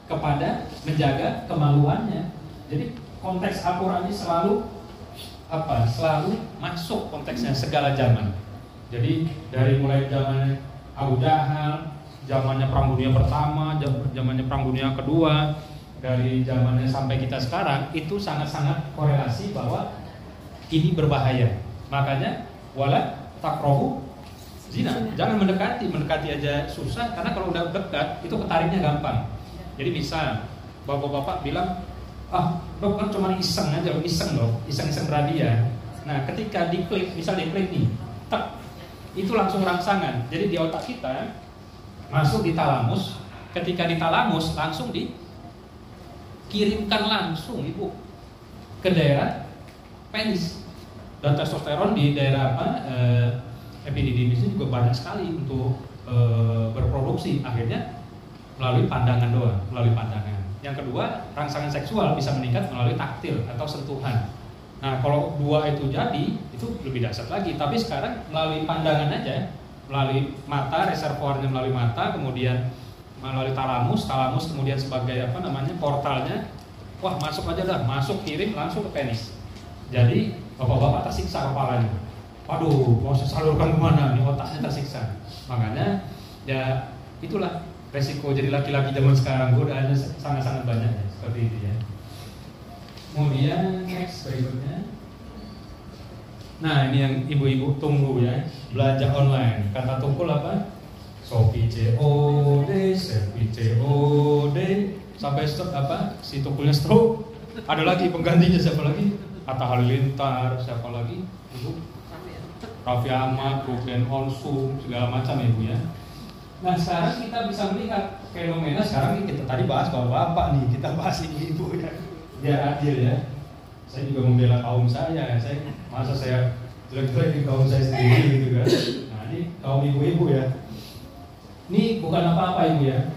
B: kepada menjaga kemaluannya. Jadi konteks Al-Quran ini selalu masuk konteksnya segala zaman. Jadi dari mulai zaman Abu Jahal, zamannya Perang Dunia Pertama, zamannya Perang Dunia Kedua, dari zamannya sampai kita sekarang itu sangat-sangat korelasi bahwa ini berbahaya. Makanya wala taqrabu zina. Jangan mendekati aja susah, karena kalau udah dekat itu ketariknya gampang. Jadi bisa bapak-bapak bilang, dok kan cuma iseng aja, iseng berhadiah. Nah ketika diklik, misal diklik nih, tek, itu langsung rangsangan. Jadi di otak kita masuk di talamus. Ketika di talamus langsung dikirimkan langsung ibu ke daerah penis. Dan testosteron di daerah epididymis ini juga banyak sekali untuk berproduksi. Akhirnya melalui pandangan doang, melalui pandangan. Yang kedua, rangsangan seksual bisa meningkat melalui taktil atau sentuhan. Nah, kalau dua itu jadi, itu lebih dahsyat lagi. Tapi sekarang melalui pandangan aja, melalui mata, reservoirnya melalui mata, kemudian melalui talamus kemudian sebagai portalnya. Wah, masuk aja dah, masuk kirim langsung ke penis. Jadi, bapak-bapak tersiksa kepalanya. Waduh, mau saya salurkan kemana? Ini otaknya tersiksa. Makanya, ya itulah resiko jadi laki-laki zaman sekarang, godaannya sangat-sangat banyak ya, seperti itu ya. Kemudian next berikutnya. Nah ini yang ibu-ibu tunggu ya, belanja online. Kata tukul apa? Shopee COD, Shopee COD, sampai si tukulnya stroke. Ada lagi penggantinya siapa lagi? Atta Halilintar, siapa lagi? Ibu Raffi Ahmad, Ruben Onsu, segala macam ibu ya. Nah sekarang kita bisa melihat fenomena sekarang ini. Kita tadi bahas bapak-bapak nih, kita bahas ibu-ibu ya, biar adil ya. Saya juga membela kaum saya masa saya jelek-jelek di kaum saya sendiri gitu kan. Nah ini kaum ibu-ibu ya. Ini bukan apa-apa ibu ya.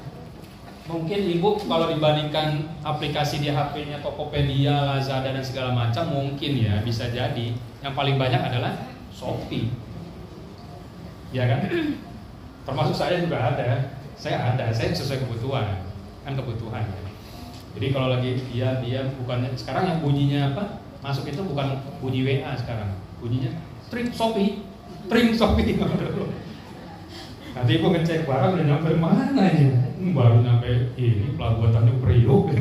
B: Mungkin ibu kalau dibandingkan aplikasi di HP-nya Tokopedia, Lazada dan segala macam, mungkin ya bisa jadi yang paling banyak adalah Shopee, ya kan? Termasuk saya juga ada, saya sesuai kebutuhan, kan kebutuhan. Jadi kalau lagi dia bukannya sekarang yang bunyinya apa? Masuk itu bukan bunyi WA sekarang, bunyinya string Shopee. Nanti ibu ngecek barang udah nyampe mana ini? Baru nyampe ini Pelabuhan Tanjung Priok,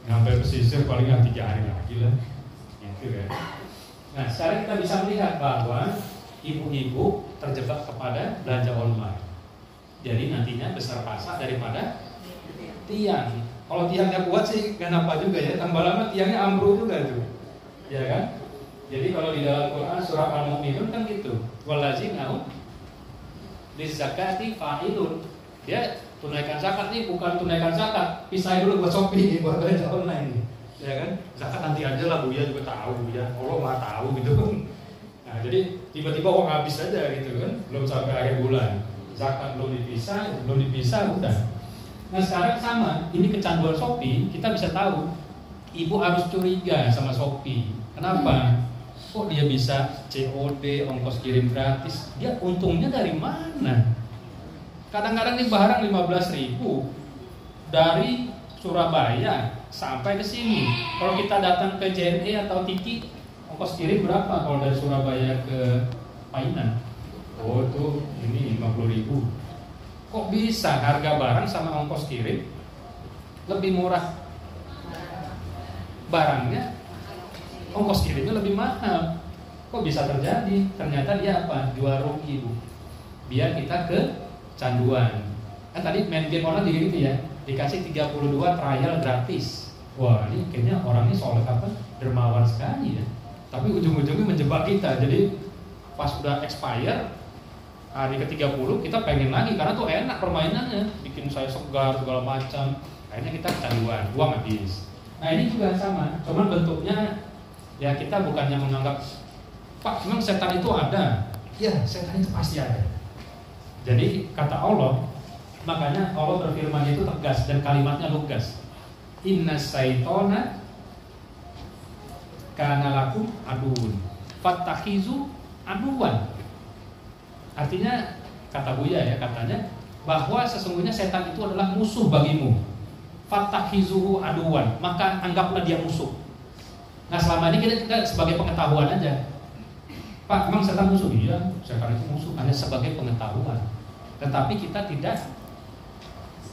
B: nyampe pesisir paling 3 hari lagi lah, gitu kan. Nah sekarang kita bisa melihat bahwa ibu-ibu terjebak kepada belanja online. Jadi nantinya besar pasak daripada tiang. Kalau tiangnya kuat sih gak apa juga ya. Tambah lama tiangnya ambruk juga tuh, ya kan? Jadi kalau di dalam Quran surah Al-Mu'minun kan gitu. Wallazina hum lizakati fa'ilun. Dia tunaikan zakat nih bukan tunaikan zakat, pisahin dulu buat Shopee, buat belanja online nih. Ya kan, zakat nanti aja lah, Buya juga tahu ya, Allah Maha tahu gitu. Nah jadi tiba-tiba uang habis aja gitu kan, belum sampai akhir bulan, zakat belum dipisah udah. Nah sekarang sama, ini kecanduan Shopee, kita bisa tahu ibu harus curiga sama Shopee. Kenapa? Kok dia bisa COD, ongkos kirim gratis? Dia untungnya dari mana? Kadang-kadang nih barang 15.000 dari Surabaya sampai ke sini. Kalau kita datang ke JNE atau Tiki, ongkos kirim berapa kalau dari Surabaya ke Painan? Oh itu ini 50.000. Kok bisa harga barang sama ongkos kirim lebih murah? Barangnya, ongkos kirimnya lebih mahal. Kok bisa terjadi? Ternyata dia apa? Jual rugi, Bu. Biar kita kecanduan. Kan tadi main game online gitu ya, dikasih 32 trial gratis. Wah, ini kayaknya orangnya soleh apa? Dermawan sekali ya. Tapi ujung-ujungnya menjebak kita. Jadi pas udah expire hari ke-30 kita pengen lagi karena tuh enak permainannya, bikin saya segar segala macam. Akhirnya kita kecanduan, uang habis. Nah ini juga sama, cuman bentuknya ya kita bukannya menganggap Pak, memang setan itu ada. Ya, setan itu pasti ada. Jadi kata Allah, makanya Allah berfirman itu tegas dan kalimatnya lugas. Inna syaitona kana lakum aduun fattakhizu aduan. Artinya kata Buya ya, katanya bahwa sesungguhnya setan itu adalah musuh bagimu. Fattakhizuhu aduan, maka anggaplah dia musuh. Nah selama ini kita sebagai pengetahuan aja. Pak, memang setan musuh? Iya, setan itu musuh hanya sebagai pengetahuan. Tetapi kita tidak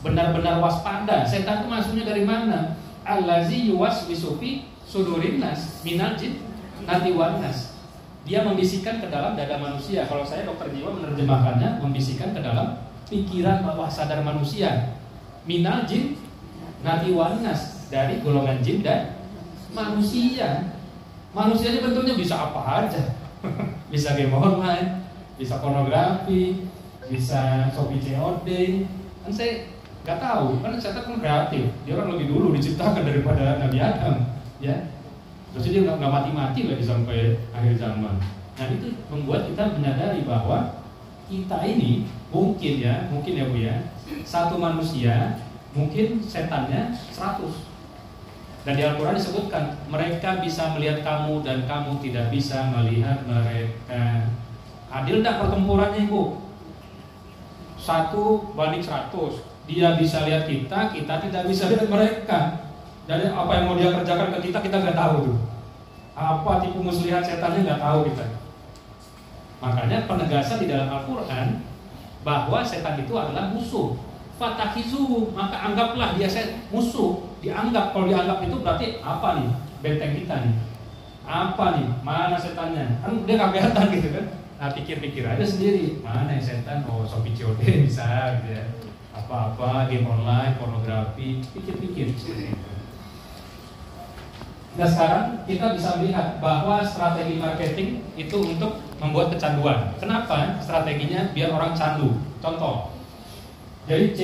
B: benar-benar waspada. Setan itu maksudnya dari mana? Allazi yuwaswisu fi sudurin nas minal jin nati wan nas. Dia membisikkan ke dalam dada manusia. Kalau saya dokter jiwa menerjemahkannya, membisikkan ke dalam pikiran bawah sadar manusia. Minal jin nati wan nas, dari golongan jin dan manusia. Manusianya bentuknya bisa apa aja. Bisa game online, bisa pornografi, bisa Shopee COD. Kan saya nggak tahu, kan setan kan kreatif. Dia orang lebih dulu diciptakan daripada Nabi Adam, ya. Terus dia nggak mati-mati lagi sampai akhir zaman. Nah itu membuat kita menyadari bahwa kita ini mungkin ya Bu ya, satu manusia mungkin setannya 100. Dan di Al-Quran disebutkan mereka bisa melihat kamu dan kamu tidak bisa melihat mereka. Adil tidak pertempurannya Ibu? 1:100. Dia bisa lihat kita, kita tidak bisa lihat mereka. Jadi apa yang mau dia kerjakan ke kita nggak tahu tuh. Apa tipu muslihat setannya nggak tahu kita. Makanya penegasan di dalam Al-Quran bahwa setan itu adalah musuh. Fatakhizuhu, maka anggaplah dia musuh. Dianggap, kalau dianggap itu berarti apa nih? Benteng kita nih. Apa nih? Mana setannya? Kan dia nggak kelihatan gitu kan. Nah pikir-pikir aja sendiri. Mana yang setan? Oh Shopee COD bisa gitu ya. Apa-apa, game online, pornografi. Pikir-pikir seperti itu. Nah sekarang kita bisa melihat bahwa strategi marketing itu untuk membuat kecanduan. Kenapa? Strateginya biar orang candu. Contoh, jadi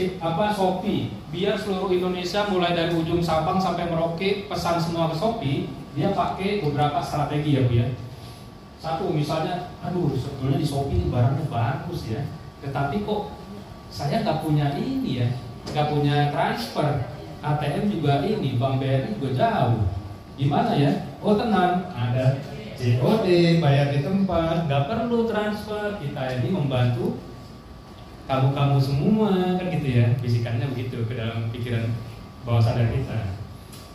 B: Shopee, biar seluruh Indonesia mulai dari ujung Sabang sampai Merauke pesan semua ke Shopee, dia pakai beberapa strategi ya Bu ya. Satu misalnya, aduh sebetulnya di Shopee barangnya bagus ya, tetapi kok saya nggak punya ini ya, nggak punya transfer, ATM juga ini, Bank BRI juga jauh. Gimana ya? Oh tenang, ada COD, bayar di tempat, nggak perlu transfer. Kita ini membantu kamu semua, kan gitu ya, bisikannya begitu ke dalam pikiran bawah sadar kita.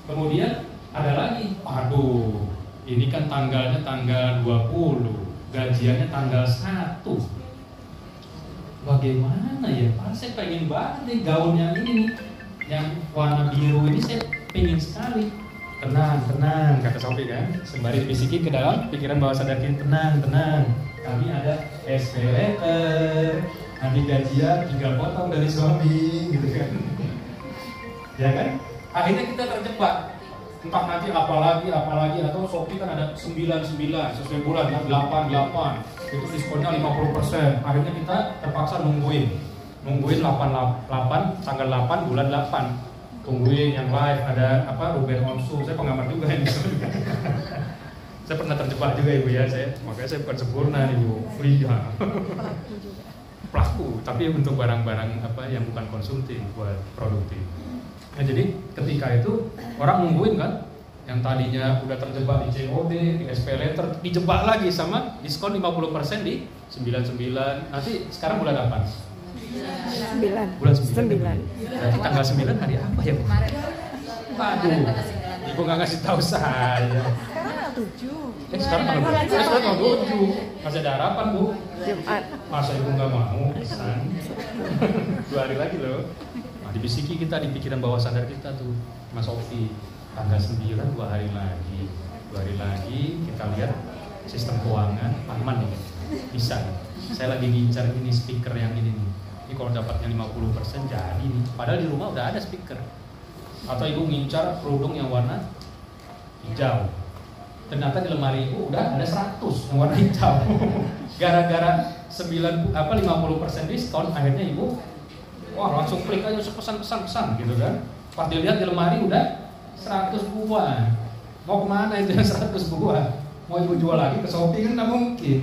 B: Kemudian ada lagi, aduh, ini kan tanggalnya tanggal 20, gajiannya tanggal 1. Bagaimana ya? Saya pengen banget nih gaun yang ini nih, yang warna biru ini saya pengen sekali. Tenang, kata Shopee kan, sembari dibisikin ke dalam pikiran bawah sadar kita, tenang. Kami ada SP letter, nanti gajian 3 potong dari suami, gitu kan. Ya kan? Akhirnya kita terjebak. Entah nanti apalagi atau Shopee kan ada 99 sesuai bulan kan, 88. Itu diskonnya 50%. Akhirnya kita terpaksa nungguin. nungguin 8 tanggal 8 bulan 8, tungguin yang live ada Ruben Onsu, saya pengamat juga ini. Saya pernah terjebak juga Ibu ya, makanya saya bukan sempurna nih Bu, iya. Pelaku, tapi untuk barang-barang yang bukan konsumtif, buat produktif. Nah jadi ketika itu orang nungguin kan, yang tadinya udah terjebak di COD, di SP Letter, dijebak lagi sama diskon 50% di 99. Nanti sekarang bulan apa?
C: 9.
B: Bulan 9. Berarti tanggal 9 hari apa ya Bu? Aduh, Ibu nggak ngasih tahu saya.
C: Sekarang 7.
B: Sekarang tanggal 7. Masih ada harapan Bu.
C: Jumat.
B: Masa Ibu nggak mau pesan? 2 hari lagi loh. Nah, dibisiki kita di pikiran bawah sadar kita tuh, Mas Oki. Tanggal 9 2 hari lagi. 2 hari lagi kita lihat sistem keuangan aman nih. Bisa. Saya lagi ngincar ini speaker yang ini nih. Ini kalau dapatnya 50% jadi nih. Padahal di rumah udah ada speaker. Atau Ibu ngincar kerudung yang warna hijau. Ternyata di lemari Ibu udah ada 100 yang warna hijau. Gara-gara 50% diskon, akhirnya Ibu langsung klik aja pesan gitu kan. Pas dilihat di lemari udah 100 buah. Mau kemana itu 100 buah? Mau Ibu jual lagi ke Shopee kan nggak mungkin.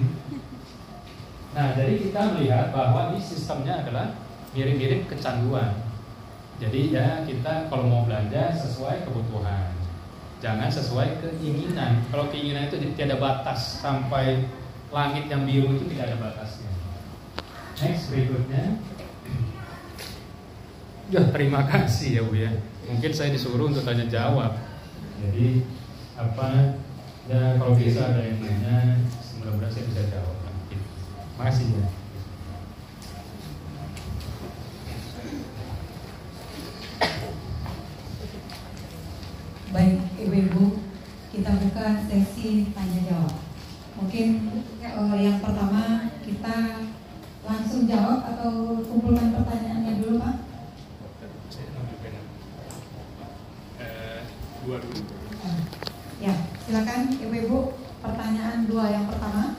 B: Nah, jadi kita melihat bahwa ini sistemnya adalah mirip-mirip kecanduan. Jadi ya kita kalau mau belanja sesuai kebutuhan, jangan sesuai keinginan. Kalau keinginan itu tidak ada batas, sampai langit yang biru itu tidak ada batasnya. Next berikutnya. Ya, terima kasih ya Bu ya. Mungkin saya disuruh untuk tanya jawab. Jadi ya kalau bisa ada yang nanya, mudah-mudahan saya bisa jawab. Makasih ya.
D: Baik Ibu-Ibu, kita buka sesi tanya jawab. Mungkin yang pertama kita langsung jawab atau kumpulkan pertanyaannya dulu Pak?
B: Dua dulu.
D: Ya, silakan Ibu-Ibu, pertanyaan 2 yang pertama.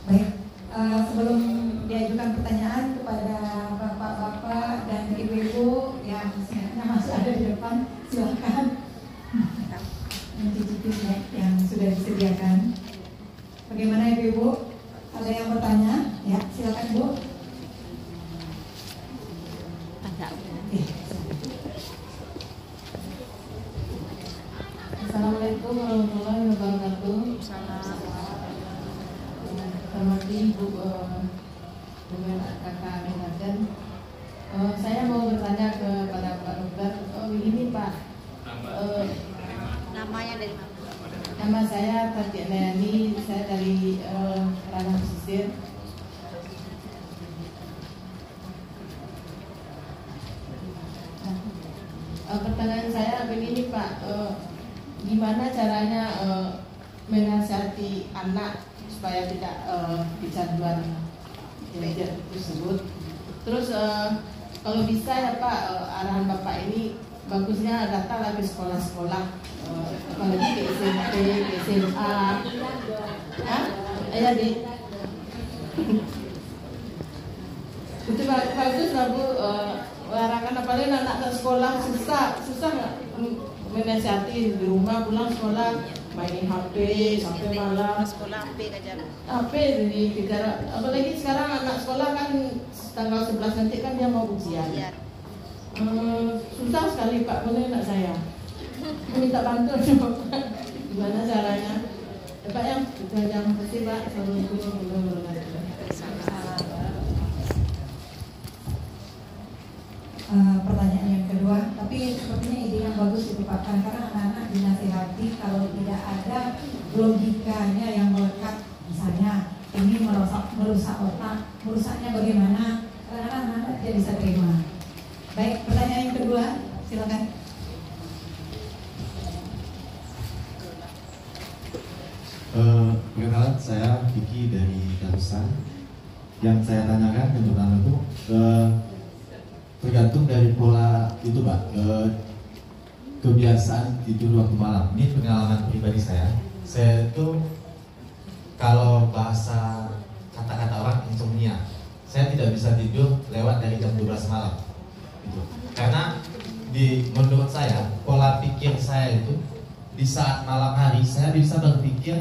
D: Baik, sebelum diajukan pertanyaan kepada bapak-bapak dan ibu-ibu yang sebenarnya masih ada di depan, silakan mencicipi snack yang sudah disediakan. Bagaimana ibu-ibu? Ada yang bertanya? Ya, silakan Bu.
E: Assalamualaikum warahmatullahi wabarakatuh. Selamat Ibu dengan kakak Aminatkan. Saya mau bertanya kepada Pak Dokter. Begini Pak,
C: Namanya dari mana?
E: nama saya Tati Nayani, saya dari Ranah Pesisir. Pertanyaan saya begini Pak, gimana caranya menasihati anak supaya tidak kecanduan gadget tersebut. Terus kalau bisa ya Pak, arahan Bapak ini bagusnya datang ke sekolah-sekolah, apalagi ke SMP, ke SMA. Ya di itu bagus lah Bu, larangan apalagi anak sekolah susah nggak menasihati di rumah, pulang sekolah mainin HP sampai malam.
C: Sekolah HP aja.
E: HP jadi kejar, apalagi sekarang anak sekolah kan tanggal 11 nanti kan dia mau ujian. Susah sekali Pak, boleh nggak saya minta bantuan Pak? Gimana caranya? Pak yang terima kasih Pak. Assalamualaikum warahmatullahi wabarakatuh.
D: Pertanyaan yang kedua, tapi sepertinya ide yang bagus itu Pak, karena anak-anak dinasihati kalau tidak ada logikanya yang melekat, misalnya ini merusak otak, merusaknya bagaimana, karena anak-anak tidak bisa terima. Baik, pertanyaan yang kedua, silakan.
F: Perkenalan, saya Vicky dari Darussan. Yang saya tanyakan yang pertama itu tergantung dari pola itu Pak, kebiasaan tidur waktu malam. Ini pengalaman pribadi saya itu kalau bahasa kata-kata orang insomnia. saya tidak bisa tidur lewat dari jam 12 malam gitu. Karena menurut saya pola pikir saya itu di saat malam hari saya bisa berpikir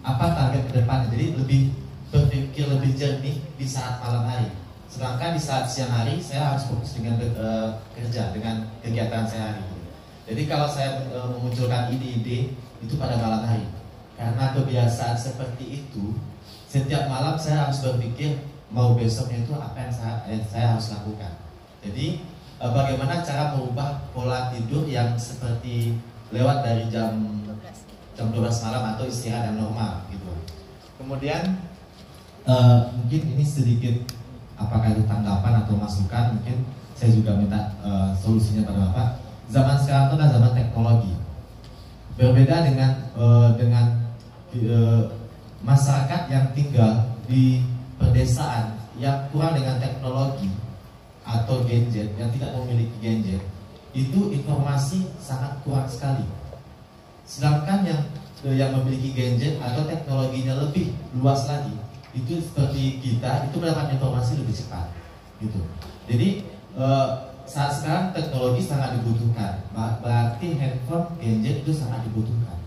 F: apa target ke depan, jadi lebih berpikir lebih jernih di saat malam hari. Sedangkan di saat siang hari saya harus fokus dengan kerja, dengan kegiatan sehari. Jadi kalau saya memunculkan ide-ide itu pada malam hari, karena kebiasaan seperti itu, setiap malam saya harus berpikir mau besoknya itu apa yang saya harus lakukan. Jadi bagaimana cara merubah pola tidur yang seperti lewat dari jam 12 malam atau istirahat yang normal gitu. Kemudian mungkin ini sedikit apakah itu tanggapan atau masukan, mungkin saya juga minta solusinya pada Bapak. Zaman sekarang itu adalah zaman teknologi. Berbeda dengan masyarakat yang tinggal di pedesaan yang kurang dengan teknologi atau gadget, yang tidak memiliki gadget, itu informasi sangat kurang sekali. Sedangkan yang memiliki gadget atau teknologinya lebih luas lagi, itu seperti kita, itu mendapat informasi lebih cepat gitu. Jadi saat sekarang teknologi sangat dibutuhkan, berarti handphone, gadget itu sangat dibutuhkan.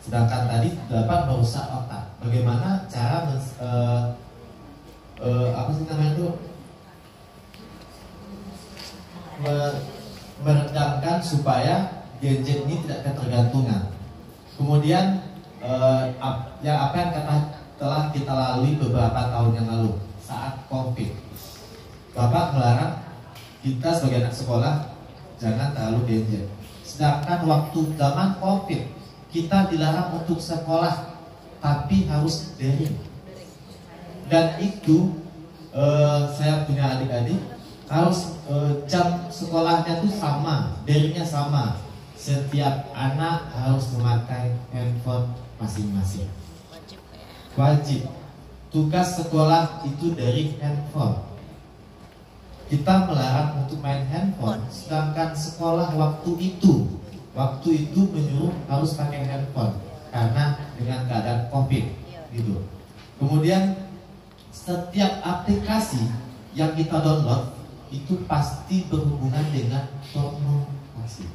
F: Sedangkan tadi dapat merusak otak. Bagaimana cara meredamkan supaya gadget ini tidak ketergantungan. Kemudian yang telah kita lalui beberapa tahun yang lalu saat COVID, Bapak melarang kita sebagai anak sekolah jangan terlalu gadget. Sedangkan waktu zaman COVID kita dilarang untuk sekolah, tapi harus daring. Dan itu saya punya adik-adik harus jam sekolahnya tuh sama, daringnya sama. Setiap anak harus memakai handphone masing-masing. Wajib. Tugas sekolah itu dari handphone. Kita melarang untuk main handphone, sedangkan sekolah waktu itu menyuruh harus pakai handphone karena dengan keadaan COVID gitu. Kemudian setiap aplikasi yang kita download itu pasti berhubungan dengan pornografi.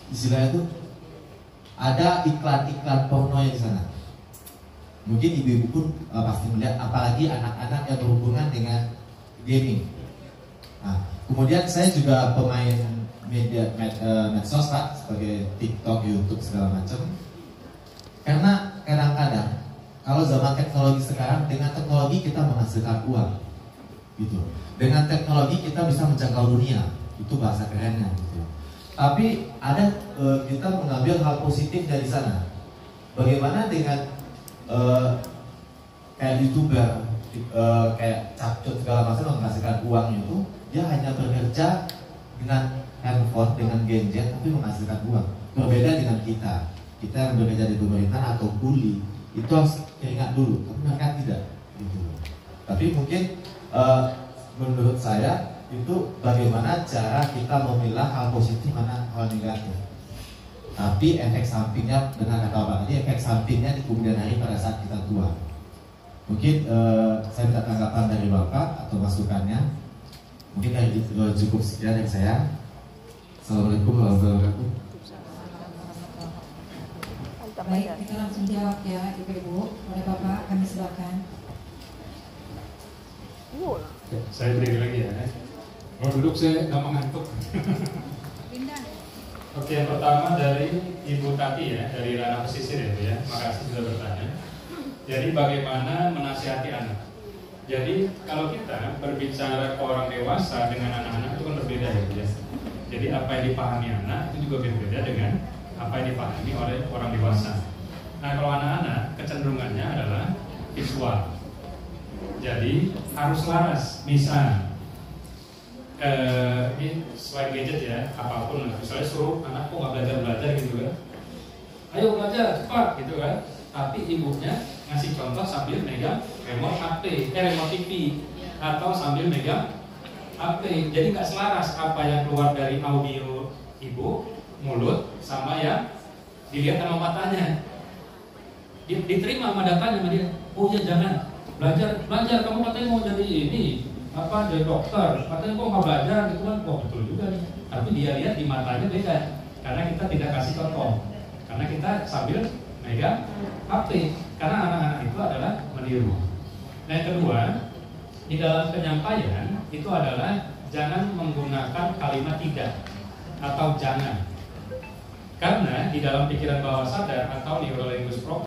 F: Istilahnya itu ada iklan-iklan porno di sana. Mungkin ibu-ibu pun pasti melihat, apalagi anak-anak yang berhubungan dengan gaming. Nah, kemudian saya juga pemain medsos Pak, sebagai TikTok, YouTube segala macam. Karena kadang-kadang kalau zaman teknologi sekarang, dengan teknologi kita menghasilkan uang, gitu. Dengan teknologi kita bisa menjangkau dunia, itu bahasa kerennya. Gitu. Tapi ada kita mengambil hal positif dari sana. Bagaimana dengan kayak YouTuber, kayak Capcut segala macam menghasilkan uang itu? Dia hanya bekerja dengan handphone, dengan gadget, tapi menghasilkan uang. Berbeda dengan kita yang bekerja di pemerintahan atau kuli, itu harus ingat dulu, tapi mereka tidak. Gitu. Tapi mungkin menurut saya itu bagaimana cara kita memilah hal positif mana hal negatif. Tapi efek sampingnya, dengan kata Bapak tadi, efek sampingnya di kemudian hari pada saat kita tua. Mungkin saya minta tanggapan dari Bapak atau masukannya. Mungkin dari itu cukup sekian dari saya. Assalamualaikum warahmatullahi wabarakatuh.
D: Baik, kita langsung jawab ya Ibu-ibu. Oleh Bapak kami silakan.
A: Saya beri lagi ya.
B: Kalau duduk saya gampang ngantuk.
A: Oke, yang pertama dari Ibu Tati ya, dari ranah pesisir ya, makasih sudah bertanya. Jadi bagaimana menasihati anak? Jadi kalau kita berbicara ke orang dewasa dengan anak-anak itu kan berbeda ya. Jadi apa yang dipahami anak itu juga berbeda dengan apa yang dipahami oleh orang dewasa. Nah kalau anak-anak kecenderungannya adalah visual. Jadi harus laras. Misal ini selain gadget ya, apapun, misalnya suruh anak kok nggak belajar gitu kan, ayo belajar cepat gitu kan, tapi ibunya ngasih contoh sambil megang remote HP, remote TV, atau sambil megang HP, jadi nggak selaras apa yang keluar dari audio ibu mulut sama yang dilihat sama matanya, diterima sama datanya sama dia. Oh ya jangan,
B: belajar kamu katanya mau jadi ini apa, jadi dokter, katanya kok nggak belajar gitu kan. Wah betul juga nih, tapi dia lihat di matanya beda, karena kita tidak kasih contoh, karena kita sambil megang HP, karena anak-anak itu adalah meniru. Nah yang kedua, di dalam penyampaian itu adalah jangan menggunakan kalimat tidak atau jangan. Karena di dalam pikiran bawah sadar atau neurolinguistic program